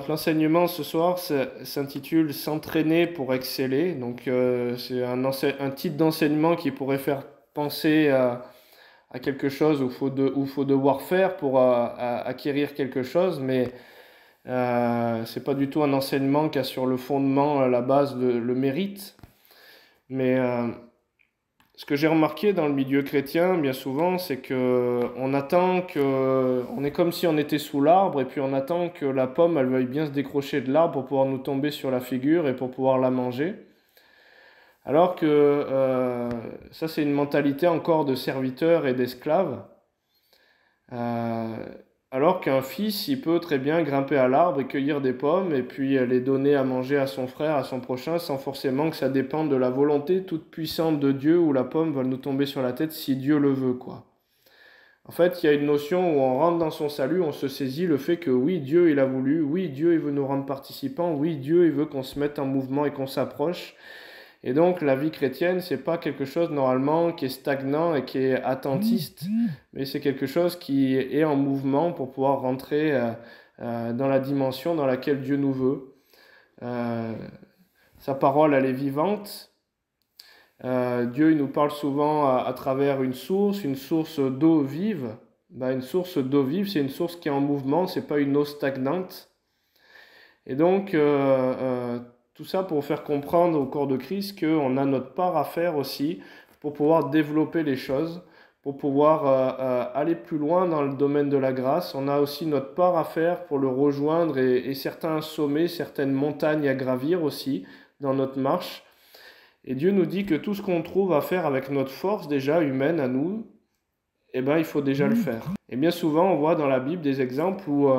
Donc l'enseignement ce soir s'intitule «S'entraîner pour exceller». Donc c'est un titre d'enseignement qui pourrait faire penser à quelque chose où faut devoir faire pour acquérir quelque chose, mais c'est pas du tout un enseignement qui a sur le fondement, la base, le mérite. Mais ce que j'ai remarqué dans le milieu chrétien, bien souvent, c'est que on est comme si on était sous l'arbre et puis on attend que la pomme, elle veuille bien se décrocher de l'arbre pour pouvoir nous tomber sur la figure et pour pouvoir la manger. Alors que ça, c'est une mentalité encore de serviteur et d'esclave. Alors qu'un fils, il peut très bien grimper à l'arbre et cueillir des pommes et puis les donner à manger à son frère, à son prochain, sans forcément que ça dépende de la volonté toute puissante de Dieu où la pomme va nous tomber sur la tête si Dieu le veut, quoi. En fait, il y a une notion où on rentre dans son salut, on se saisit le fait que oui, Dieu il a voulu, oui, Dieu il veut nous rendre participants, oui, Dieu il veut qu'on se mette en mouvement et qu'on s'approche. Et donc la vie chrétienne, c'est pas quelque chose normalement qui est stagnant et qui est attentiste, mais c'est quelque chose qui est en mouvement pour pouvoir rentrer dans la dimension dans laquelle Dieu nous veut. Sa parole, elle est vivante. Dieu il nous parle souvent à travers une source d'eau vive. Une source d'eau vive, c'est une source qui est en mouvement, c'est pas une eau stagnante. Et donc tout ça pour faire comprendre au corps de Christ qu'on a notre part à faire aussi pour pouvoir développer les choses, pour pouvoir aller plus loin dans le domaine de la grâce. On a aussi notre part à faire pour le rejoindre et certains sommets, certaines montagnes à gravir aussi dans notre marche. Et Dieu nous dit que tout ce qu'on trouve à faire avec notre force déjà humaine à nous, il faut déjà le faire. Et bien souvent, on voit dans la Bible des exemples où,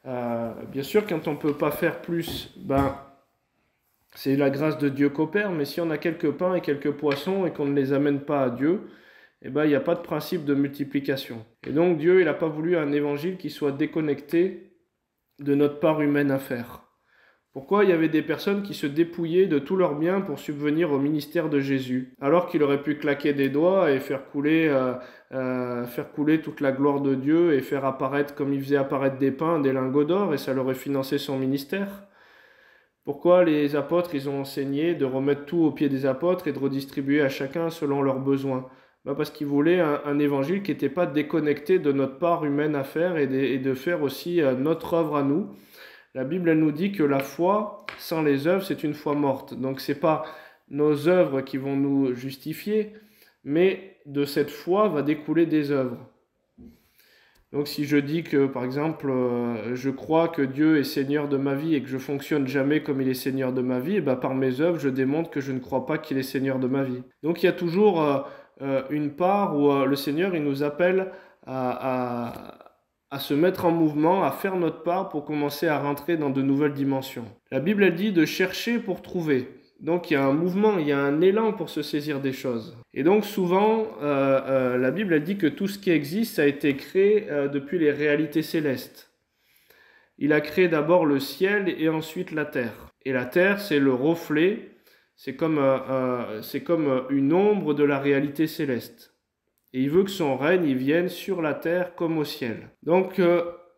bien sûr, quand on ne peut pas faire plus, c'est la grâce de Dieu qu'opère, mais si on a quelques pains et quelques poissons et qu'on ne les amène pas à Dieu, il n'y a pas de principe de multiplication. Et donc Dieu, il n'a pas voulu un évangile qui soit déconnecté de notre part humaine à faire. Pourquoi il y avait des personnes qui se dépouillaient de tous leurs biens pour subvenir au ministère de Jésus, alors qu'il aurait pu claquer des doigts et faire couler toute la gloire de Dieu et faire apparaître, comme il faisait apparaître des pains, des lingots d'or, et ça leur aurait financé son ministère? Pourquoi les apôtres, ils ont enseigné de remettre tout aux pieds des apôtres et de redistribuer à chacun selon leurs besoins? Parce qu'ils voulaient un évangile qui n'était pas déconnecté de notre part humaine à faire et de faire aussi notre œuvre à nous. La Bible, elle nous dit que la foi, sans les œuvres, c'est une foi morte. Donc, ce n'est pas nos œuvres qui vont nous justifier, mais de cette foi va découler des œuvres. Donc, si je dis que, par exemple, je crois que Dieu est Seigneur de ma vie et que je fonctionne jamais comme il est Seigneur de ma vie, par mes œuvres, je démontre que je ne crois pas qu'il est Seigneur de ma vie. Donc, il y a toujours une part où le Seigneur, il nous appelle à se mettre en mouvement, à faire notre part pour commencer à rentrer dans de nouvelles dimensions. La Bible, elle dit de chercher pour trouver. Donc il y a un mouvement, il y a un élan pour se saisir des choses. Et donc souvent, la Bible, elle dit que tout ce qui existe a été créé depuis les réalités célestes. Il a créé d'abord le ciel et ensuite la terre. Et la terre, c'est le reflet, c'est comme une ombre de la réalité céleste. Et il veut que son règne il vienne sur la terre comme au ciel. Donc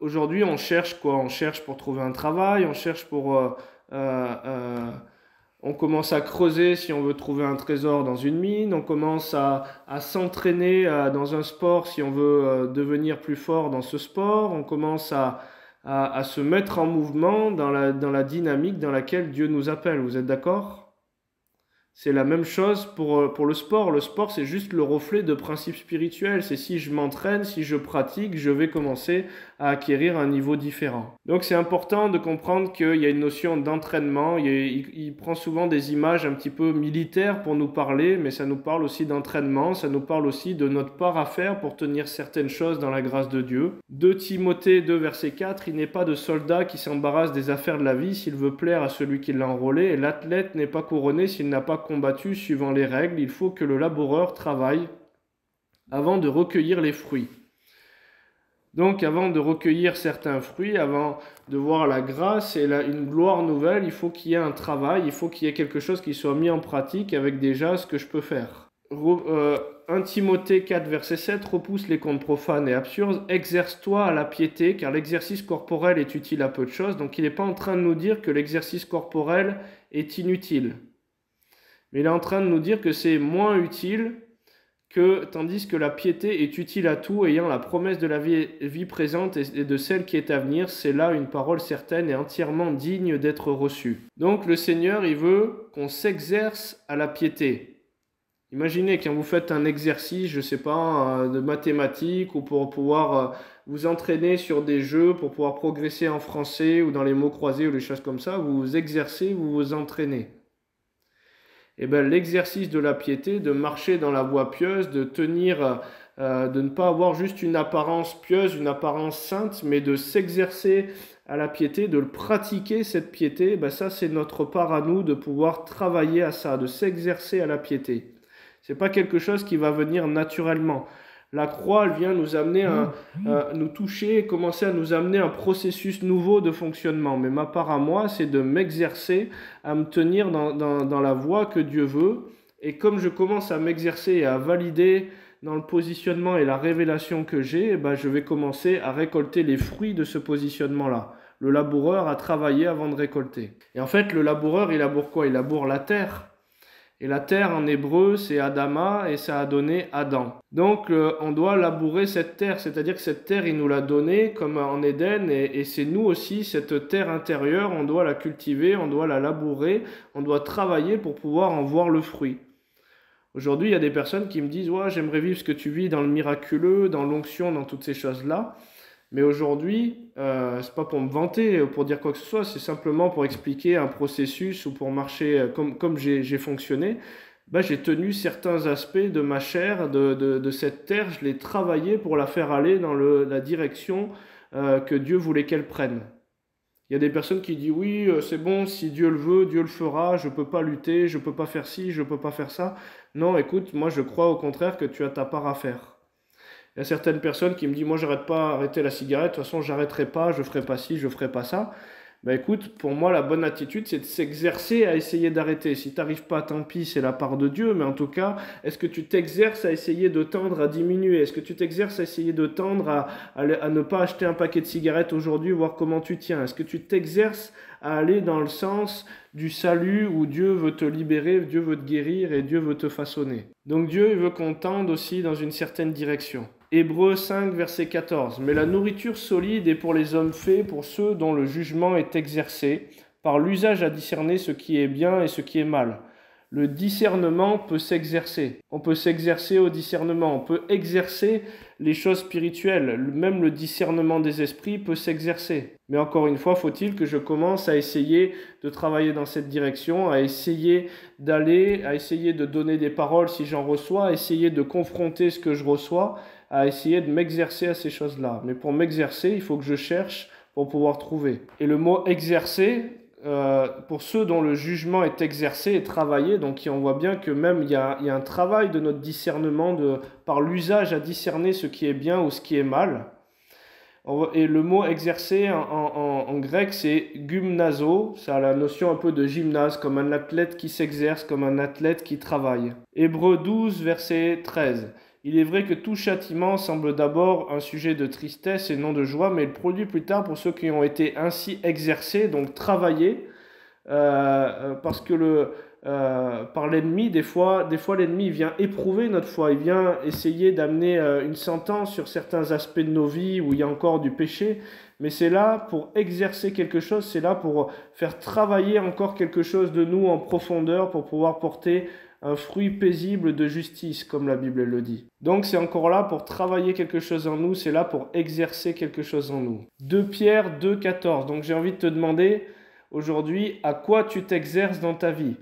aujourd'hui, on cherche quoi? On cherche pour trouver un travail, on cherche pour... on commence à creuser si on veut trouver un trésor dans une mine, on commence à s'entraîner dans un sport si on veut devenir plus fort dans ce sport, on commence à se mettre en mouvement dans la dynamique dans laquelle Dieu nous appelle. Vous êtes d'accord ? C'est la même chose pour le sport. Le sport, c'est juste le reflet de principes spirituels. C'est si je m'entraîne, si je pratique, je vais commencer à acquérir un niveau différent. Donc c'est important de comprendre qu'il y a une notion d'entraînement. Il prend souvent des images un petit peu militaires pour nous parler, mais ça nous parle aussi d'entraînement. Ça nous parle aussi de notre part à faire pour tenir certaines choses dans la grâce de Dieu. 2 Timothée 2, verset 4, « Il n'est pas de soldat qui s'embarrasse des affaires de la vie s'il veut plaire à celui qui l'a enrôlé, et l'athlète n'est pas couronné s'il n'a pas combattu suivant les règles. Il faut que le laboureur travaille avant de recueillir les fruits. » Donc avant de recueillir certains fruits, avant de voir la grâce et une gloire nouvelle, il faut qu'il y ait un travail, il faut qu'il y ait quelque chose qui soit mis en pratique avec déjà ce que je peux faire. 1 Timothée 4, verset 7, repousse les contes profanes et absurdes, exerce-toi à la piété, car l'exercice corporel est utile à peu de choses. Donc il n'est pas en train de nous dire que l'exercice corporel est inutile. Mais il est en train de nous dire que c'est moins utile tandis que la piété est utile à tout, ayant la promesse de la vie présente et de celle qui est à venir. C'est là une parole certaine et entièrement digne d'être reçue. Donc le Seigneur, il veut qu'on s'exerce à la piété. Imaginez quand vous faites un exercice, je ne sais pas, de mathématiques ou pour pouvoir vous entraîner sur des jeux, pour pouvoir progresser en français ou dans les mots croisés ou les choses comme ça, vous vous exercez, vous vous entraînez. Eh bien, l'exercice de la piété, de marcher dans la voie pieuse, de tenir, de ne pas avoir juste une apparence pieuse, une apparence sainte, mais de s'exercer à la piété, de le pratiquer cette piété, ben ça c'est notre part à nous de pouvoir travailler à ça, de s'exercer à la piété. C'est pas quelque chose qui va venir naturellement. La croix, elle vient nous amener, nous toucher, commencer à nous amener un processus nouveau de fonctionnement. Mais ma part à moi, c'est de m'exercer, à me tenir dans la voie que Dieu veut. Et comme je commence à m'exercer et à valider dans le positionnement et la révélation que j'ai, ben je vais commencer à récolter les fruits de ce positionnement-là. Le laboureur a travaillé avant de récolter. Et en fait, le laboureur, il laboure quoi? Il laboure la terre. Et la terre en hébreu, c'est Adama et ça a donné Adam. Donc on doit labourer cette terre, c'est-à-dire que cette terre, il nous l'a donnée comme en Éden et c'est nous aussi, cette terre intérieure, on doit la cultiver, on doit la labourer, on doit travailler pour pouvoir en voir le fruit. Aujourd'hui, il y a des personnes qui me disent « Ouais, j'aimerais vivre ce que tu vis dans le miraculeux, dans l'onction, dans toutes ces choses-là. » Mais aujourd'hui, c'est pas pour me vanter, pour dire quoi que ce soit, c'est simplement pour expliquer un processus ou pour marcher comme j'ai fonctionné. Ben, j'ai tenu certains aspects de ma chair, de cette terre, je l'ai travaillé pour la faire aller dans la direction que Dieu voulait qu'elle prenne. Il y a des personnes qui disent oui, c'est bon, si Dieu le veut, Dieu le fera, je ne peux pas lutter, je ne peux pas faire ci, je ne peux pas faire ça. Non, écoute, moi je crois au contraire que tu as ta part à faire. Il y a certaines personnes qui me disent, moi j'arrête pas d'arrêter la cigarette, de toute façon j'arrêterai pas, je ferai pas ci, je ferai pas ça. Ben écoute, pour moi la bonne attitude c'est de s'exercer à essayer d'arrêter. Si tu n'arrives pas, tant pis, c'est la part de Dieu, mais en tout cas, est-ce que tu t'exerces à essayer de tendre à diminuer? Est-ce que tu t'exerces à essayer de tendre à ne pas acheter un paquet de cigarettes aujourd'hui, voir comment tu tiens? Est-ce que tu t'exerces à aller dans le sens du salut où Dieu veut te libérer, Dieu veut te guérir et Dieu veut te façonner? Donc Dieu il veut qu'on tende aussi dans une certaine direction. Hébreux 5, verset 14. Mais la nourriture solide est pour les hommes faits, pour ceux dont le jugement est exercé, par l'usage à discerner ce qui est bien et ce qui est mal. Le discernement peut s'exercer. On peut s'exercer au discernement. On peut exercer les choses spirituelles. Même le discernement des esprits peut s'exercer. Mais encore une fois, faut-il que je commence à essayer de travailler dans cette direction, à essayer d'aller, à essayer de donner des paroles si j'en reçois, à essayer de confronter ce que je reçois, à essayer de m'exercer à ces choses-là. Mais pour m'exercer, il faut que je cherche pour pouvoir trouver. Et le mot « exercer », pour ceux dont le jugement est exercé et travaillé, donc on voit bien que même il y a un travail de notre discernement par l'usage à discerner ce qui est bien ou ce qui est mal. Et le mot exercer en grec c'est gymnazo, ça a la notion un peu de gymnase, comme un athlète qui s'exerce, comme un athlète qui travaille. Hébreux 12, verset 13. Il est vrai que tout châtiment semble d'abord un sujet de tristesse et non de joie, mais il produit plus tard pour ceux qui ont été ainsi exercés, donc travaillés, parce que par l'ennemi, des fois l'ennemi vient éprouver notre foi, il vient essayer d'amener une sentence sur certains aspects de nos vies où il y a encore du péché, mais c'est là pour exercer quelque chose, c'est là pour faire travailler encore quelque chose de nous en profondeur pour pouvoir porter un fruit paisible de justice, comme la Bible le dit. Donc c'est encore là pour travailler quelque chose en nous, c'est là pour exercer quelque chose en nous. 2 Pierre 2, 14. Donc j'ai envie de te demander aujourd'hui à quoi tu t'exerces dans ta vie.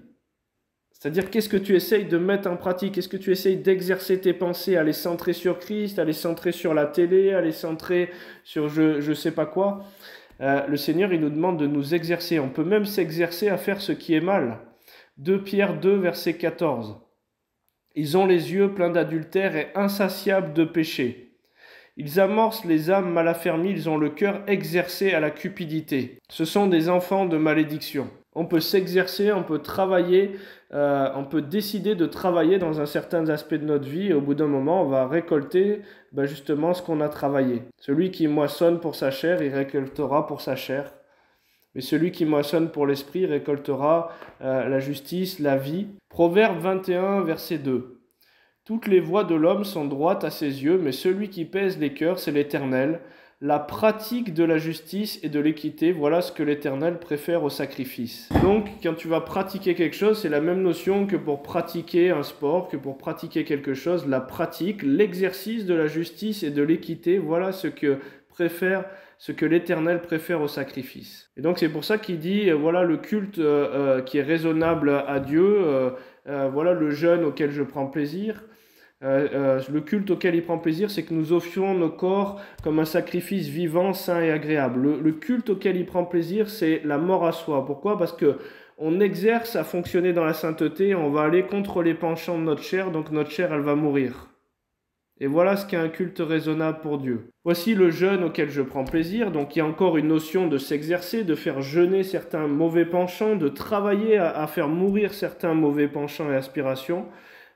C'est-à-dire qu'est-ce que tu essayes de mettre en pratique, est-ce que tu essayes d'exercer tes pensées, à les centrer sur Christ, à les centrer sur la télé, à les centrer sur je sais pas quoi. Le Seigneur il nous demande de nous exercer, on peut même s'exercer à faire ce qui est mal. 2 Pierre 2, verset 14. Ils ont les yeux pleins d'adultère et insatiables de péché. Ils amorcent les âmes mal affermies, ils ont le cœur exercé à la cupidité. Ce sont des enfants de malédiction. On peut s'exercer, on peut travailler, on peut décider de travailler dans un certain aspect de notre vie et au bout d'un moment, on va récolter justement ce qu'on a travaillé. Celui qui moissonne pour sa chair, il récoltera pour sa chair. Mais celui qui moissonne pour l'esprit récoltera la justice, la vie. Proverbe 21, verset 2. Toutes les voies de l'homme sont droites à ses yeux, mais celui qui pèse les cœurs, c'est l'Éternel. La pratique de la justice et de l'équité, voilà ce que l'Éternel préfère au sacrifice. Donc, quand tu vas pratiquer quelque chose, c'est la même notion que pour pratiquer un sport, que pour pratiquer quelque chose. La pratique, l'exercice de la justice et de l'équité, voilà ce que l'Éternel préfère au sacrifice. Et donc, c'est pour ça qu'il dit, voilà le culte qui est raisonnable à Dieu, voilà le jeûne auquel je prends plaisir. Le culte auquel il prend plaisir, c'est que nous offrions nos corps comme un sacrifice vivant, saint et agréable. Le culte auquel il prend plaisir, c'est la mort à soi. Pourquoi ? Parce que on exerce à fonctionner dans la sainteté, on va aller contre les penchants de notre chair, donc notre chair, elle va mourir. Et voilà ce qu'est un culte raisonnable pour Dieu. Voici le jeûne auquel je prends plaisir. Donc il y a encore une notion de s'exercer, de faire jeûner certains mauvais penchants, de travailler à faire mourir certains mauvais penchants et aspirations.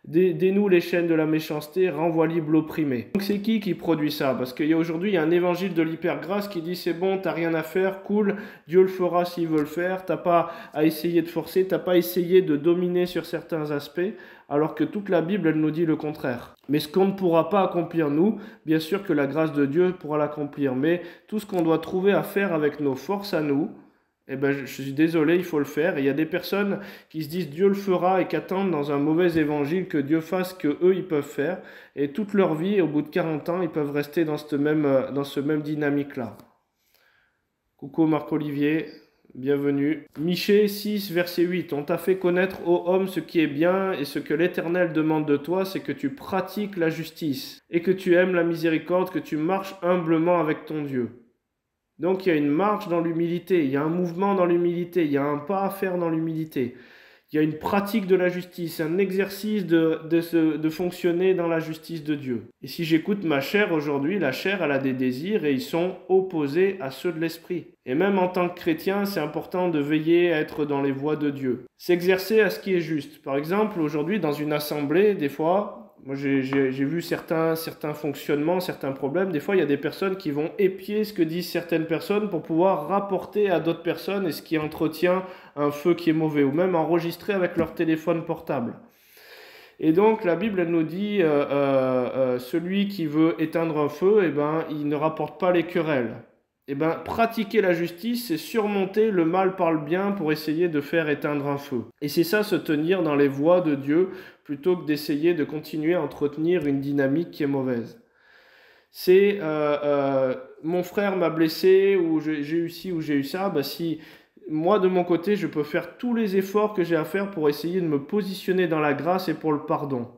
Dénoue les chaînes de la méchanceté, renvoie libre l'opprimé. Donc c'est qui produit ça? Parce qu'aujourd'hui, il y a un évangile de l'hypergrâce qui dit c'est bon, t'as rien à faire, cool, Dieu le fera s'il veut le faire, t'as pas à essayer de forcer, t'as pas à essayer de dominer sur certains aspects, alors que toute la Bible, elle nous dit le contraire. Mais ce qu'on ne pourra pas accomplir nous, bien sûr que la grâce de Dieu pourra l'accomplir, mais tout ce qu'on doit trouver à faire avec nos forces à nous, je suis désolé, il faut le faire. Et il y a des personnes qui se disent Dieu le fera et qui attendent dans un mauvais évangile que Dieu fasse ce qu'eux ils peuvent faire. Et toute leur vie, au bout de 40 ans, ils peuvent rester dans ce même dynamique-là. Coucou Marc-Olivier, bienvenue. Michée 6, verset 8. On t'a fait connaître, ô homme, ce qui est bien et ce que l'Éternel demande de toi, c'est que tu pratiques la justice et que tu aimes la miséricorde, que tu marches humblement avec ton Dieu. Donc il y a une marche dans l'humilité, il y a un mouvement dans l'humilité, il y a un pas à faire dans l'humilité. Il y a une pratique de la justice, un exercice de fonctionner dans la justice de Dieu. Et si j'écoute ma chair aujourd'hui, la chair, elle a des désirs et ils sont opposés à ceux de l'esprit. Et même en tant que chrétien, c'est important de veiller à être dans les voies de Dieu. S'exercer à ce qui est juste. Par exemple, aujourd'hui, dans une assemblée, des fois, moi, j'ai vu certains fonctionnements, certains problèmes. Des fois, il y a des personnes qui vont épier ce que disent certaines personnes pour pouvoir rapporter à d'autres personnes et ce qui entretient un feu qui est mauvais, ou même enregistrer avec leur téléphone portable. Et donc, la Bible, elle nous dit, celui qui veut éteindre un feu, il ne rapporte pas les querelles. Pratiquer la justice, c'est surmonter le mal par le bien pour essayer de faire éteindre un feu. Et c'est ça, se tenir dans les voies de Dieu, plutôt que d'essayer de continuer à entretenir une dynamique qui est mauvaise. C'est mon frère m'a blessé, ou j'ai eu ci, ou j'ai eu ça, si moi de mon côté, je peux faire tous les efforts que j'ai à faire pour essayer de me positionner dans la grâce et pour le pardon.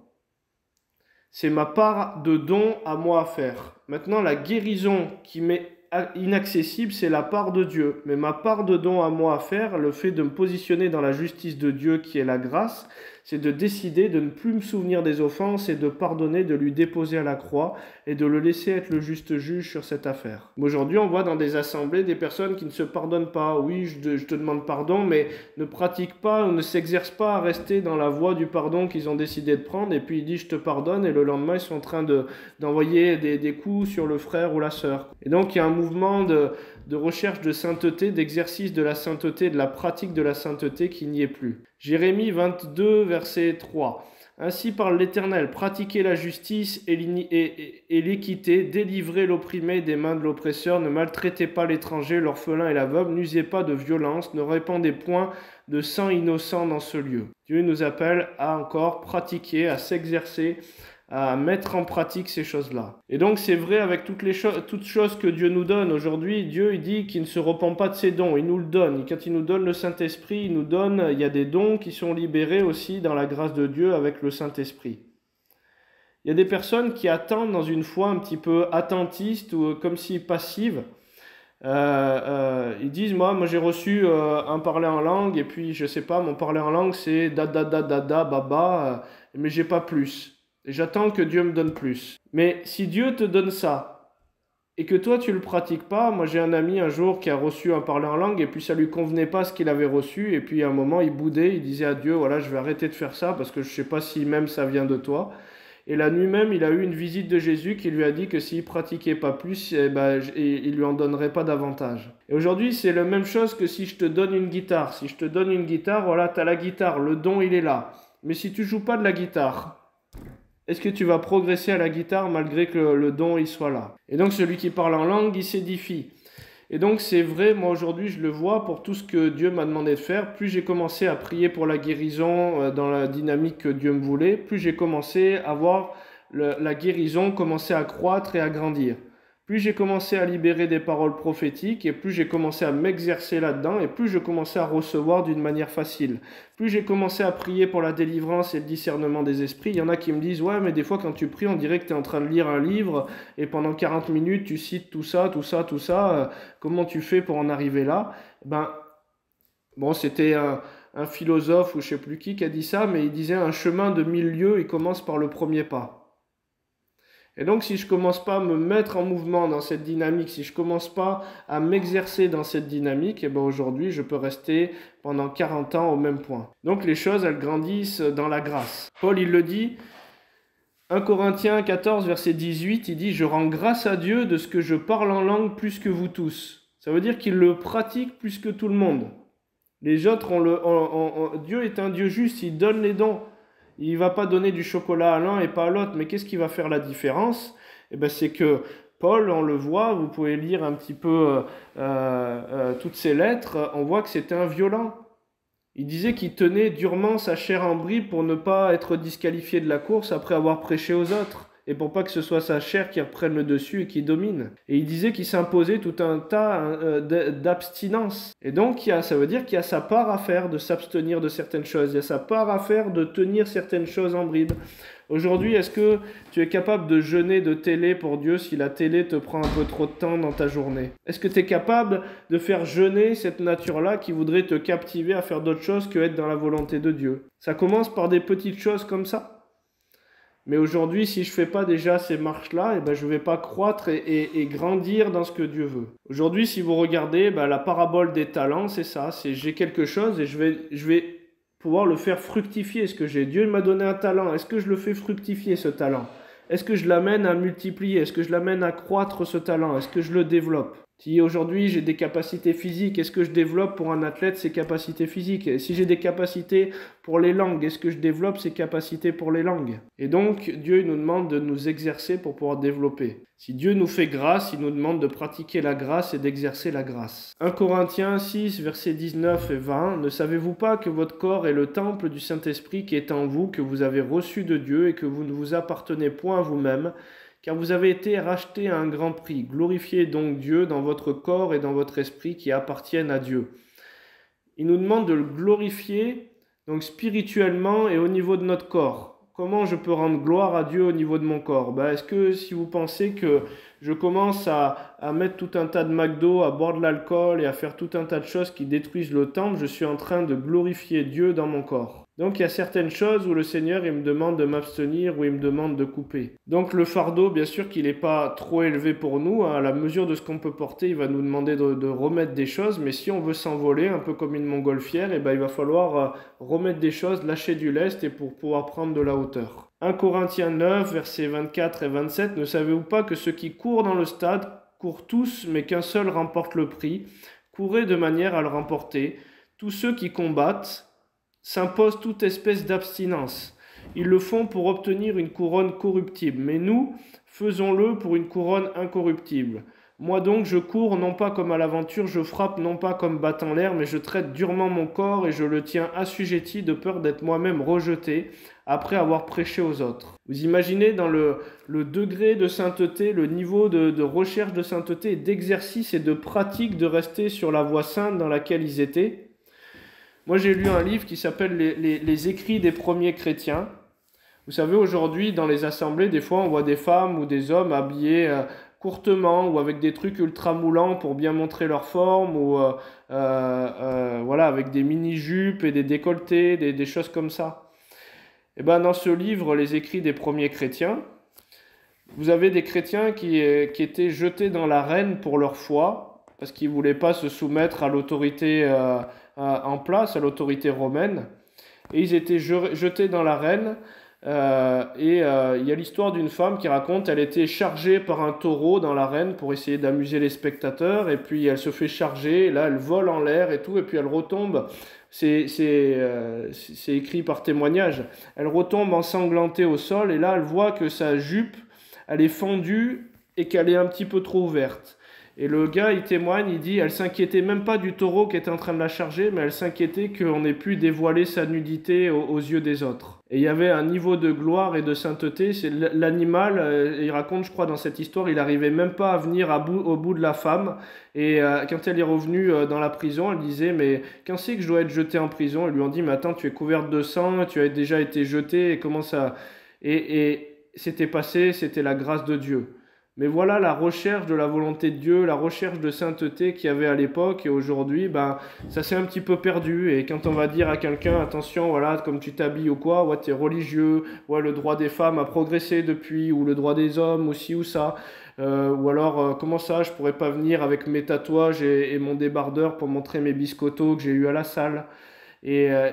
C'est ma part de don à moi à faire. Maintenant, la guérison qui m'est inaccessible, c'est la part de Dieu. Mais ma part de don à moi à faire, le fait de me positionner dans la justice de Dieu qui est la grâce, c'est de décider de ne plus me souvenir des offenses et de pardonner, de lui déposer à la croix et de le laisser être le juste juge sur cette affaire. Aujourd'hui, on voit dans des assemblées des personnes qui ne se pardonnent pas. Oui, je te demande pardon, mais ne pratiquent pas ou ne s'exercent pas à rester dans la voie du pardon qu'ils ont décidé de prendre. Et puis il dit je te pardonne et le lendemain ils sont en train d'envoyer des coups sur le frère ou la sœur. Et donc il y a un mouvement de recherche de sainteté, d'exercice de la sainteté, de la pratique de la sainteté qui n'y est plus. Jérémie 22, verset 3. Ainsi parle l'Éternel, pratiquez la justice et l'équité, délivrez l'opprimé des mains de l'oppresseur, ne maltraitez pas l'étranger, l'orphelin et la veuve, n'usez pas de violence, ne répandez point de sang innocent dans ce lieu. Dieu nous appelle à encore pratiquer, à s'exercer, à mettre en pratique ces choses-là. Et donc c'est vrai avec toutes choses que Dieu nous donne. Aujourd'hui, Dieu il dit qu'il ne se repent pas de ses dons, il nous le donne. Quand il nous donne le Saint-Esprit, il y a des dons qui sont libérés aussi dans la grâce de Dieu avec le Saint-Esprit. Il y a des personnes qui attendent dans une foi un petit peu attentiste ou comme si passive. Ils disent moi j'ai reçu un parler en langue et puis je sais pas, mon parler en langue c'est da da da da da baba, mais j'ai pas plus. Et j'attends que Dieu me donne plus. Mais si Dieu te donne ça, et que toi tu le pratiques pas. Moi j'ai un ami un jour qui a reçu un parler en langue et puis ça lui convenait pas ce qu'il avait reçu et puis à un moment il boudait, il disait à Dieu voilà je vais arrêter de faire ça parce que je sais pas si même ça vient de toi. Et la nuit même il a eu une visite de Jésus qui lui a dit que s'il pratiquait pas plus, il lui en donnerait pas davantage. Et aujourd'hui c'est la même chose que si je te donne une guitare. Si je te donne une guitare, voilà tu as la guitare, le don il est là. Mais si tu joues pas de la guitare, est-ce que tu vas progresser à la guitare malgré que le don il soit là? Et donc celui qui parle en langue, il s'édifie. Et donc c'est vrai, moi aujourd'hui je le vois pour tout ce que Dieu m'a demandé de faire. Plus j'ai commencé à prier pour la guérison dans la dynamique que Dieu me voulait, plus j'ai commencé à voir la guérison commencer à croître et à grandir. Plus j'ai commencé à libérer des paroles prophétiques et plus j'ai commencé à m'exercer là-dedans et plus je commençais à recevoir d'une manière facile. Plus j'ai commencé à prier pour la délivrance et le discernement des esprits, il y en a qui me disent « Ouais, mais des fois quand tu pries, on dirait que tu es en train de lire un livre et pendant 40 minutes, tu cites tout ça, tout ça, tout ça. Comment tu fais pour en arriver là ?» Bon, c'était un philosophe ou je ne sais plus qui a dit ça, mais il disait « Un chemin de 1000 lieues, il commence par le premier pas. » Et donc, si je ne commence pas à me mettre en mouvement dans cette dynamique, si je ne commence pas à m'exercer dans cette dynamique, et aujourd'hui, je peux rester pendant 40 ans au même point. Donc, les choses, elles grandissent dans la grâce. Paul, il le dit, 1 Corinthiens 14, verset 18, il dit « Je rends grâce à Dieu de ce que je parle en langue plus que vous tous. » Ça veut dire qu'il le pratique plus que tout le monde. Les autres, Dieu est un Dieu juste, il donne les dons. Il ne va pas donner du chocolat à l'un et pas à l'autre. Mais qu'est-ce qui va faire la différence? C'est que Paul, on le voit, vous pouvez lire un petit peu toutes ses lettres, on voit que c'était un violent. Il disait qu'il tenait durement sa chair en bride pour ne pas être disqualifié de la course après avoir prêché aux autres. Et pour pas que ce soit sa chair qui reprenne le dessus et qui domine. Et il disait qu'il s'imposait tout un tas d'abstinence. Et donc, ça veut dire qu'il y a sa part à faire de s'abstenir de certaines choses. Il y a sa part à faire de tenir certaines choses en bride. Aujourd'hui, est-ce que tu es capable de jeûner de télé pour Dieu si la télé te prend un peu trop de temps dans ta journée? Est-ce que tu es capable de faire jeûner cette nature-là qui voudrait te captiver à faire d'autres choses que être dans la volonté de Dieu? Ça commence par des petites choses comme ça. Mais aujourd'hui, si je ne fais pas déjà ces marches-là, je ne vais pas croître et grandir dans ce que Dieu veut. Aujourd'hui, si vous regardez la parabole des talents, c'est ça. C'est j'ai quelque chose et je vais pouvoir le faire fructifier ce que j'ai. Dieu m'a donné un talent. Est-ce que je le fais fructifier ce talent? Est-ce que je l'amène à multiplier? Est-ce que je l'amène à croître ce talent? Est-ce que je le développe? Si aujourd'hui j'ai des capacités physiques, est-ce que je développe pour un athlète ses capacités physiques? Et si j'ai des capacités pour les langues, est-ce que je développe ces capacités pour les langues? Et donc Dieu nous demande de nous exercer pour pouvoir développer. Si Dieu nous fait grâce, il nous demande de pratiquer la grâce et d'exercer la grâce. 1 Corinthiens 6, versets 19 et 20. Ne savez-vous pas que votre corps est le temple du Saint-Esprit qui est en vous, que vous avez reçu de Dieu et que vous ne vous appartenez point à vous-même, car vous avez été rachetés à un grand prix. Glorifiez donc Dieu dans votre corps et dans votre esprit qui appartiennent à Dieu. Il nous demande de le glorifier donc spirituellement et au niveau de notre corps. Comment je peux rendre gloire à Dieu au niveau de mon corps? Est-ce que si vous pensez que je commence à mettre tout un tas de McDo, à boire de l'alcool et à faire tout un tas de choses qui détruisent le temple, je suis en train de glorifier Dieu dans mon corps? Donc il y a certaines choses où le Seigneur il me demande de m'abstenir, où il me demande de couper. Donc le fardeau, bien sûr qu'il n'est pas trop élevé pour nous, à la mesure de ce qu'on peut porter, il va nous demander de remettre des choses, mais si on veut s'envoler, un peu comme une montgolfière, il va falloir remettre des choses, lâcher du lest et pour pouvoir prendre de la hauteur. 1 Corinthiens 9, versets 24 et 27, ne savez-vous pas que ceux qui courent dans le stade courent tous, mais qu'un seul remporte le prix? Courez de manière à le remporter. Tous ceux qui combattent s'imposent toute espèce d'abstinence. Ils le font pour obtenir une couronne corruptible, mais nous, faisons-le pour une couronne incorruptible. Moi donc, je cours non pas comme à l'aventure, je frappe non pas comme battant l'air, mais je traite durement mon corps et je le tiens assujetti de peur d'être moi-même rejeté après avoir prêché aux autres. Vous imaginez dans le degré de sainteté, le niveau de recherche de sainteté, d'exercice et de pratique de rester sur la voie sainte dans laquelle ils étaient. Moi, j'ai lu un livre qui s'appelle les écrits des premiers chrétiens. Vous savez, aujourd'hui, dans les assemblées, des fois, on voit des femmes ou des hommes habillés courtement ou avec des trucs ultra moulants pour bien montrer leur forme ou avec des mini-jupes et des décolletés, des choses comme ça. Et dans ce livre, les écrits des premiers chrétiens, Vous avez des chrétiens qui étaient jetés dans l'arène pour leur foi, parce qu'ils ne voulaient pas se soumettre à l'autorité en place, à l'autorité romaine. Et ils étaient jetés dans l'arène. Il y a l'histoire d'une femme qui raconte, elle était chargée par un taureau dans l'arène pour essayer d'amuser les spectateurs, et puis elle se fait charger, et là elle vole en l'air et tout, et puis elle retombe. C'est écrit par témoignage. Elle retombe ensanglantée au sol, et là elle voit que sa jupe, elle est fendue et qu'elle est un petit peu trop ouverte. Et le gars, il témoigne, il dit, elle s'inquiétait même pas du taureau qui était en train de la charger, mais elle s'inquiétait qu'on ait pu dévoiler sa nudité aux yeux des autres. Et il y avait un niveau de gloire et de sainteté. C'est l'animal, il raconte, je crois, dans cette histoire, il n'arrivait même pas à venir au bout de la femme. Et quand elle est revenue dans la prison, elle disait, mais quand c'est que je dois être jetée en prison? Ils lui ont dit, mais attends, tu es couverte de sang, tu as déjà été jetée, et comment ça... Et c'était passé, c'était la grâce de Dieu. Mais voilà la recherche de la volonté de Dieu, la recherche de sainteté qu'il y avait à l'époque, et aujourd'hui, ben, ça s'est un petit peu perdu. Et quand on va dire à quelqu'un, attention, voilà, comme tu t'habilles ou quoi, ouais, t'es religieux, ouais, le droit des femmes a progressé depuis, ou le droit des hommes, ou ci ou ça, ou alors, comment ça, je pourrais pas venir avec mes tatouages et mon débardeur pour montrer mes biscottos que j'ai eu à la salle. Et, euh,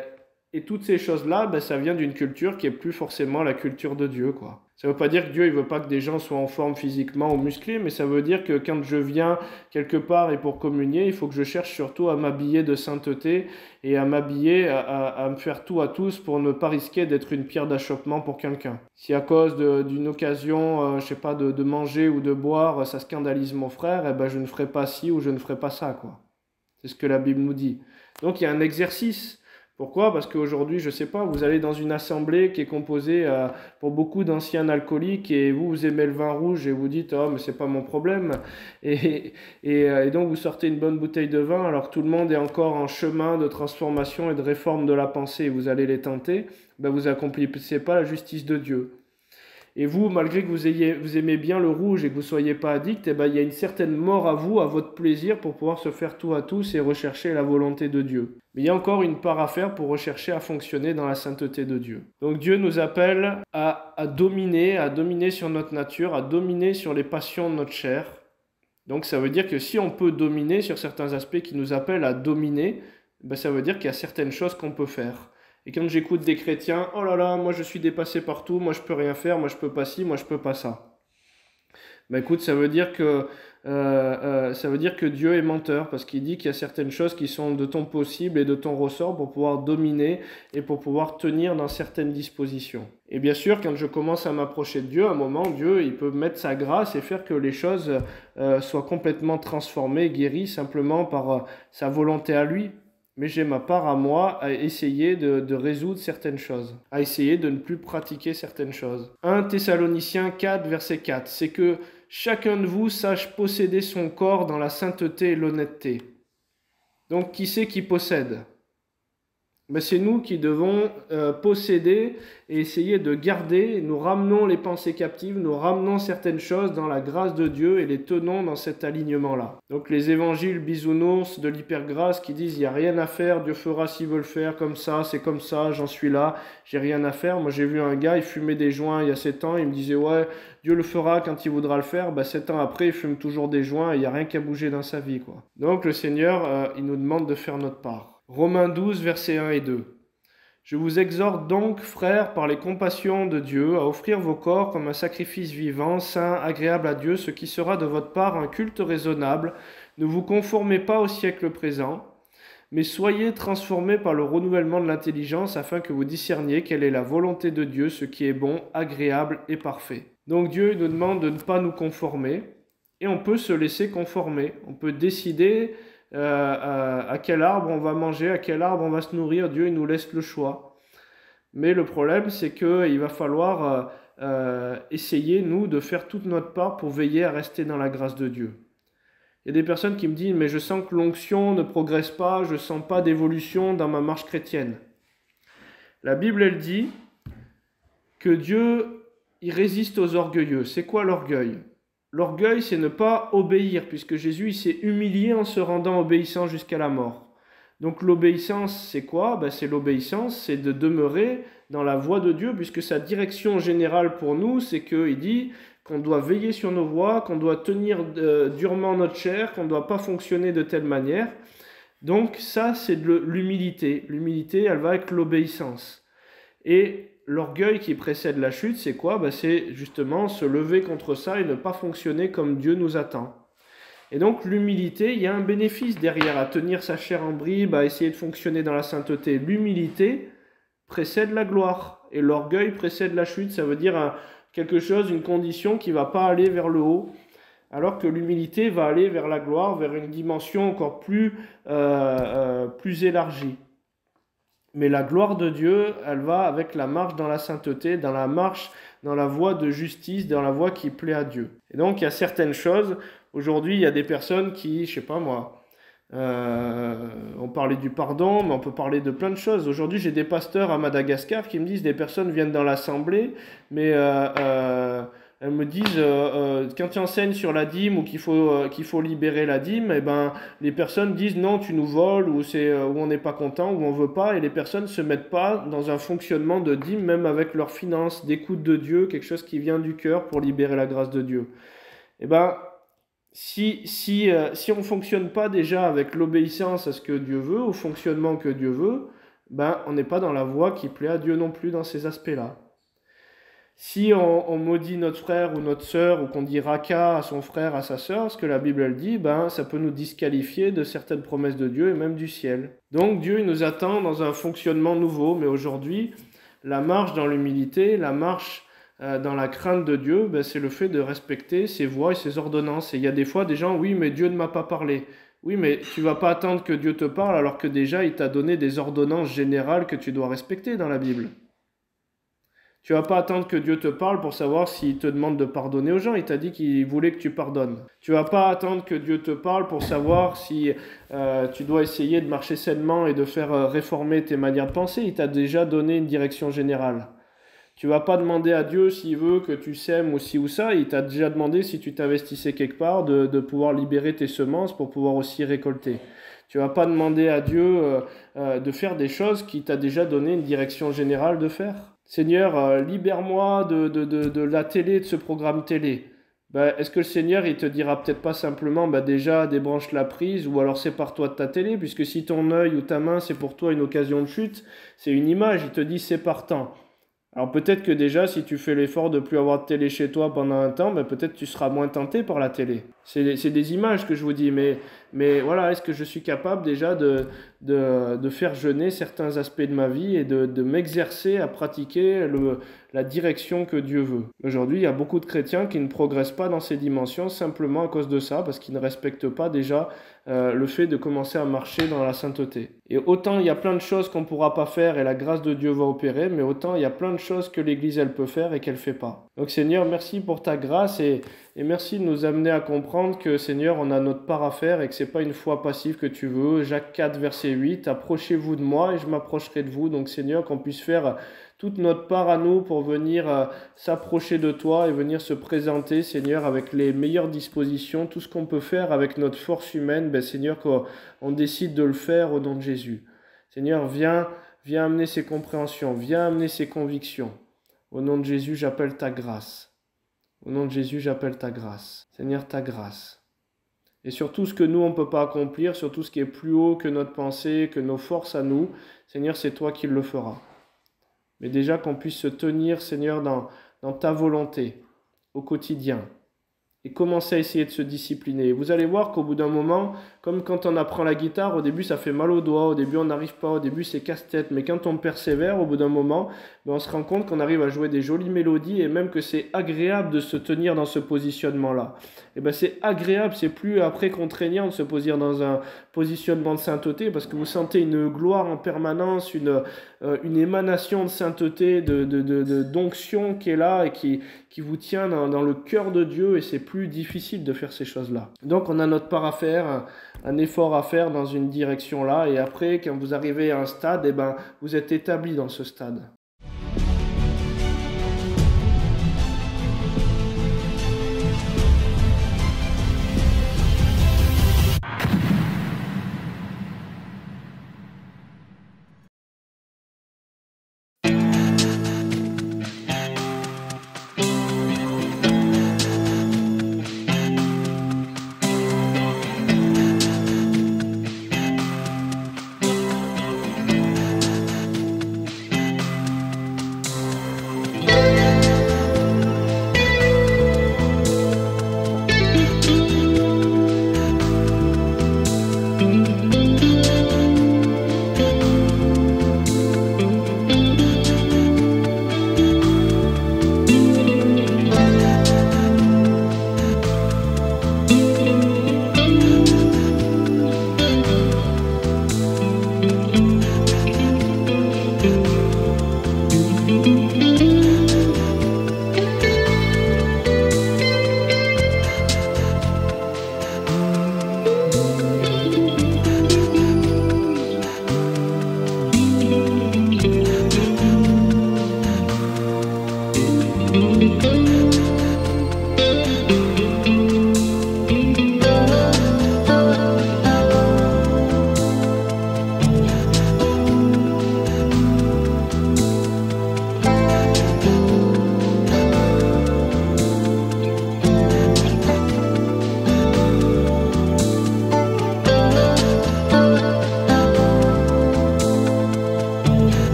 et toutes ces choses-là, ben, ça vient d'une culture qui est plus forcément la culture de Dieu, quoi. Ça ne veut pas dire que Dieu il veut pas que des gens soient en forme physiquement ou musclés, mais ça veut dire que quand je viens quelque part et pour communier, il faut que je cherche surtout à m'habiller de sainteté et à m'habiller, à me faire tout à tous pour ne pas risquer d'être une pierre d'achoppement pour quelqu'un. Si à cause d'une occasion, je sais pas, de manger ou de boire, ça scandalise mon frère, eh ben je ne ferai pas ci ou je ne ferai pas ça, quoi. C'est ce que la Bible nous dit. Donc il y a un exercice. Pourquoi? Parce qu'aujourd'hui, je ne sais pas, vous allez dans une assemblée qui est composée pour beaucoup d'anciens alcooliques et vous aimez le vin rouge et vous dites « Oh, mais c'est pas mon problème ». Et donc, vous sortez une bonne bouteille de vin alors que tout le monde est encore en chemin de transformation et de réforme de la pensée et vous allez les tenter, ben vous n'accomplissez pas la justice de Dieu. Et vous, malgré que vous aimez bien le rouge et que vous ne soyez pas addict, eh ben, il y a une certaine mort à vous, à votre plaisir, pour pouvoir se faire tout à tous et rechercher la volonté de Dieu. Mais il y a encore une part à faire pour rechercher à fonctionner dans la sainteté de Dieu. Donc Dieu nous appelle à dominer sur notre nature, à dominer sur les passions de notre chair. Donc ça veut dire que si on peut dominer sur certains aspects qui nous appellent à dominer, ben, ça veut dire qu'il y a certaines choses qu'on peut faire. Et quand j'écoute des chrétiens, oh là là, moi je suis dépassé partout, moi je peux rien faire, moi je peux pas ci, moi je peux pas ça. Ben écoute, ça veut dire que Dieu est menteur, parce qu'il dit qu'il y a certaines choses qui sont de ton possible et de ton ressort pour pouvoir dominer et pour pouvoir tenir dans certaines dispositions. Et bien sûr, quand je commence à m'approcher de Dieu, à un moment, Dieu, il peut mettre sa grâce et faire que les choses soient complètement transformées, guéries, simplement par sa volonté à lui. Mais j'ai ma part à moi à essayer de résoudre certaines choses, à essayer de ne plus pratiquer certaines choses. 1 Thessaloniciens 4, verset 4, c'est que chacun de vous sache posséder son corps dans la sainteté et l'honnêteté. Donc qui c'est qui possède? Mais c'est nous qui devons posséder et essayer de garder. Nous ramenons les pensées captives, nous ramenons certaines choses dans la grâce de Dieu et les tenons dans cet alignement-là. Donc les évangiles bisounours de l'hypergrâce qui disent il n'y a rien à faire, Dieu fera s'il veut le faire, comme ça, c'est comme ça, j'en suis là, j'ai rien à faire. Moi j'ai vu un gars, il fumait des joints il y a 7 ans, il me disait ouais, Dieu le fera quand il voudra le faire. 7 ans après, il fume toujours des joints et il n'y a rien qu'à bouger dans sa vie, quoi. Donc le Seigneur, il nous demande de faire notre part. Romains 12, versets 1 et 2. Je vous exhorte donc, frères, par les compassions de Dieu, à offrir vos corps comme un sacrifice vivant, saint, agréable à Dieu, ce qui sera de votre part un culte raisonnable. Ne vous conformez pas au siècle présent, mais soyez transformés par le renouvellement de l'intelligence afin que vous discerniez quelle est la volonté de Dieu, ce qui est bon, agréable et parfait. Donc Dieu nous demande de ne pas nous conformer, et on peut se laisser conformer. On peut décider à quel arbre on va manger, à quel arbre on va se nourrir. Dieu il nous laisse le choix. Mais le problème, c'est qu'il va falloir essayer, nous, de faire toute notre part pour veiller à rester dans la grâce de Dieu. Il y a des personnes qui me disent « mais je sens que l'onction ne progresse pas, je ne sens pas d'évolution dans ma marche chrétienne ». La Bible, elle dit que Dieu, il résiste aux orgueilleux. C'est quoi l'orgueil ? L'orgueil, c'est ne pas obéir, puisque Jésus il s'est humilié en se rendant obéissant jusqu'à la mort. Donc l'obéissance, c'est quoi? C'est l'obéissance, c'est de demeurer dans la voie de Dieu, puisque sa direction générale pour nous, c'est qu'il dit qu'on doit veiller sur nos voies, qu'on doit tenir durement notre chair, qu'on ne doit pas fonctionner de telle manière. Donc ça, c'est de l'humilité. L'humilité, elle va avec l'obéissance. Et l'orgueil qui précède la chute, c'est quoi? C'est justement se lever contre ça et ne pas fonctionner comme Dieu nous attend. Et donc l'humilité, il y a un bénéfice derrière, à tenir sa chair en bride, à essayer de fonctionner dans la sainteté. L'humilité précède la gloire et l'orgueil précède la chute. Ça veut dire quelque chose, une condition qui ne va pas aller vers le haut, alors que l'humilité va aller vers la gloire, vers une dimension encore plus élargie. Mais la gloire de Dieu, elle va avec la marche dans la sainteté, dans la marche, dans la voie de justice, dans la voie qui plaît à Dieu. Et donc, il y a certaines choses. Aujourd'hui, il y a des personnes qui, je sais pas moi, on parlait du pardon, mais on peut parler de plein de choses. Aujourd'hui, j'ai des pasteurs à Madagascar qui me disent, des personnes viennent dans l'assemblée, mais elles me disent, quand tu enseignes sur la dîme ou qu'il faut libérer la dîme, eh ben, les personnes disent non, tu nous voles, ou on n'est pas content, ou on veut pas, et les personnes ne se mettent pas dans un fonctionnement de dîme, même avec leurs finances, d'écoute de Dieu, quelque chose qui vient du cœur pour libérer la grâce de Dieu. Eh ben, si on ne fonctionne pas déjà avec l'obéissance à ce que Dieu veut, au fonctionnement que Dieu veut, ben, on n'est pas dans la voie qui plaît à Dieu non plus dans ces aspects-là. Si on maudit notre frère ou notre sœur, ou qu'on dit raka à son frère, à sa sœur, ce que la Bible elle dit, ben, ça peut nous disqualifier de certaines promesses de Dieu et même du ciel. Donc Dieu il nous attend dans un fonctionnement nouveau, mais aujourd'hui, la marche dans l'humilité, la marche dans la crainte de Dieu, ben, c'est le fait de respecter ses voies et ses ordonnances. Et il y a des fois des gens, oui, mais Dieu ne m'a pas parlé. Oui, mais tu vas pas attendre que Dieu te parle alors que déjà il t'a donné des ordonnances générales que tu dois respecter dans la Bible. Tu vas pas attendre que Dieu te parle pour savoir s'il te demande de pardonner aux gens. Il t'a dit qu'il voulait que tu pardonnes. Tu vas pas attendre que Dieu te parle pour savoir si tu dois essayer de marcher sainement et de faire réformer tes manières de penser. Il t'a déjà donné une direction générale. Tu vas pas demander à Dieu s'il veut que tu sèmes ou ci ou ça. Il t'a déjà demandé si tu t'investissais quelque part de pouvoir libérer tes semences pour pouvoir aussi récolter. Tu vas pas demander à Dieu de faire des choses qu'il t'a déjà donné une direction générale de faire. Seigneur, libère-moi de la télé, de ce programme télé. Est-ce que le Seigneur, il te dira peut-être pas simplement, déjà débranche la prise, ou alors sépare-toi de ta télé, puisque si ton œil ou ta main, c'est pour toi une occasion de chute, c'est une image, il te dit sépare-t'en. Alors peut-être que déjà, si tu fais l'effort de ne plus avoir de télé chez toi pendant un temps, peut-être tu seras moins tenté par la télé. C'est des images que je vous dis, mais voilà, est-ce que je suis capable déjà de faire jeûner certains aspects de ma vie et de m'exercer à pratiquer la direction que Dieu veut. Aujourd'hui, il y a beaucoup de chrétiens qui ne progressent pas dans ces dimensions simplement à cause de ça, parce qu'ils ne respectent pas déjà le fait de commencer à marcher dans la sainteté. Et autant il y a plein de choses qu'on ne pourra pas faire et la grâce de Dieu va opérer, mais autant il y a plein de choses que l'Église elle peut faire et qu'elle ne fait pas. Donc Seigneur, merci pour ta grâce et merci de nous amener à comprendre que Seigneur, on a notre part à faire et que ce n'est pas une foi passive que tu veux. Jacques 4, verset 8, approchez-vous de moi et je m'approcherai de vous. Donc Seigneur, qu'on puisse faire toute notre part à nous pour venir s'approcher de toi et venir se présenter, Seigneur, avec les meilleures dispositions, tout ce qu'on peut faire avec notre force humaine, Seigneur, qu'on décide de le faire au nom de Jésus. Seigneur, viens amener ces compréhensions, viens amener ces convictions. Au nom de Jésus, j'appelle ta grâce. Au nom de Jésus, j'appelle ta grâce. Seigneur, ta grâce. Et sur tout ce que nous, on ne peut pas accomplir, sur tout ce qui est plus haut que notre pensée, que nos forces à nous, Seigneur, c'est toi qui le feras. Mais déjà qu'on puisse se tenir, Seigneur, dans ta volonté, au quotidien, et commencer à essayer de se discipliner. Vous allez voir qu'au bout d'un moment, comme quand on apprend la guitare, au début ça fait mal aux doigts, au début on n'arrive pas, au début c'est casse-tête, mais quand on persévère, au bout d'un moment, on se rend compte qu'on arrive à jouer des jolies mélodies et même que c'est agréable de se tenir dans ce positionnement-là. Et c'est agréable, c'est plus après contraignant de se poser dans un positionnement de sainteté parce que vous sentez une gloire en permanence, une émanation de sainteté, d'onction qui est là et qui vous tient dans le cœur de Dieu et c'est plus difficile de faire ces choses-là. Donc on a notre part à faire, un effort à faire dans une direction là et après quand vous arrivez à un stade, vous êtes établi dans ce stade.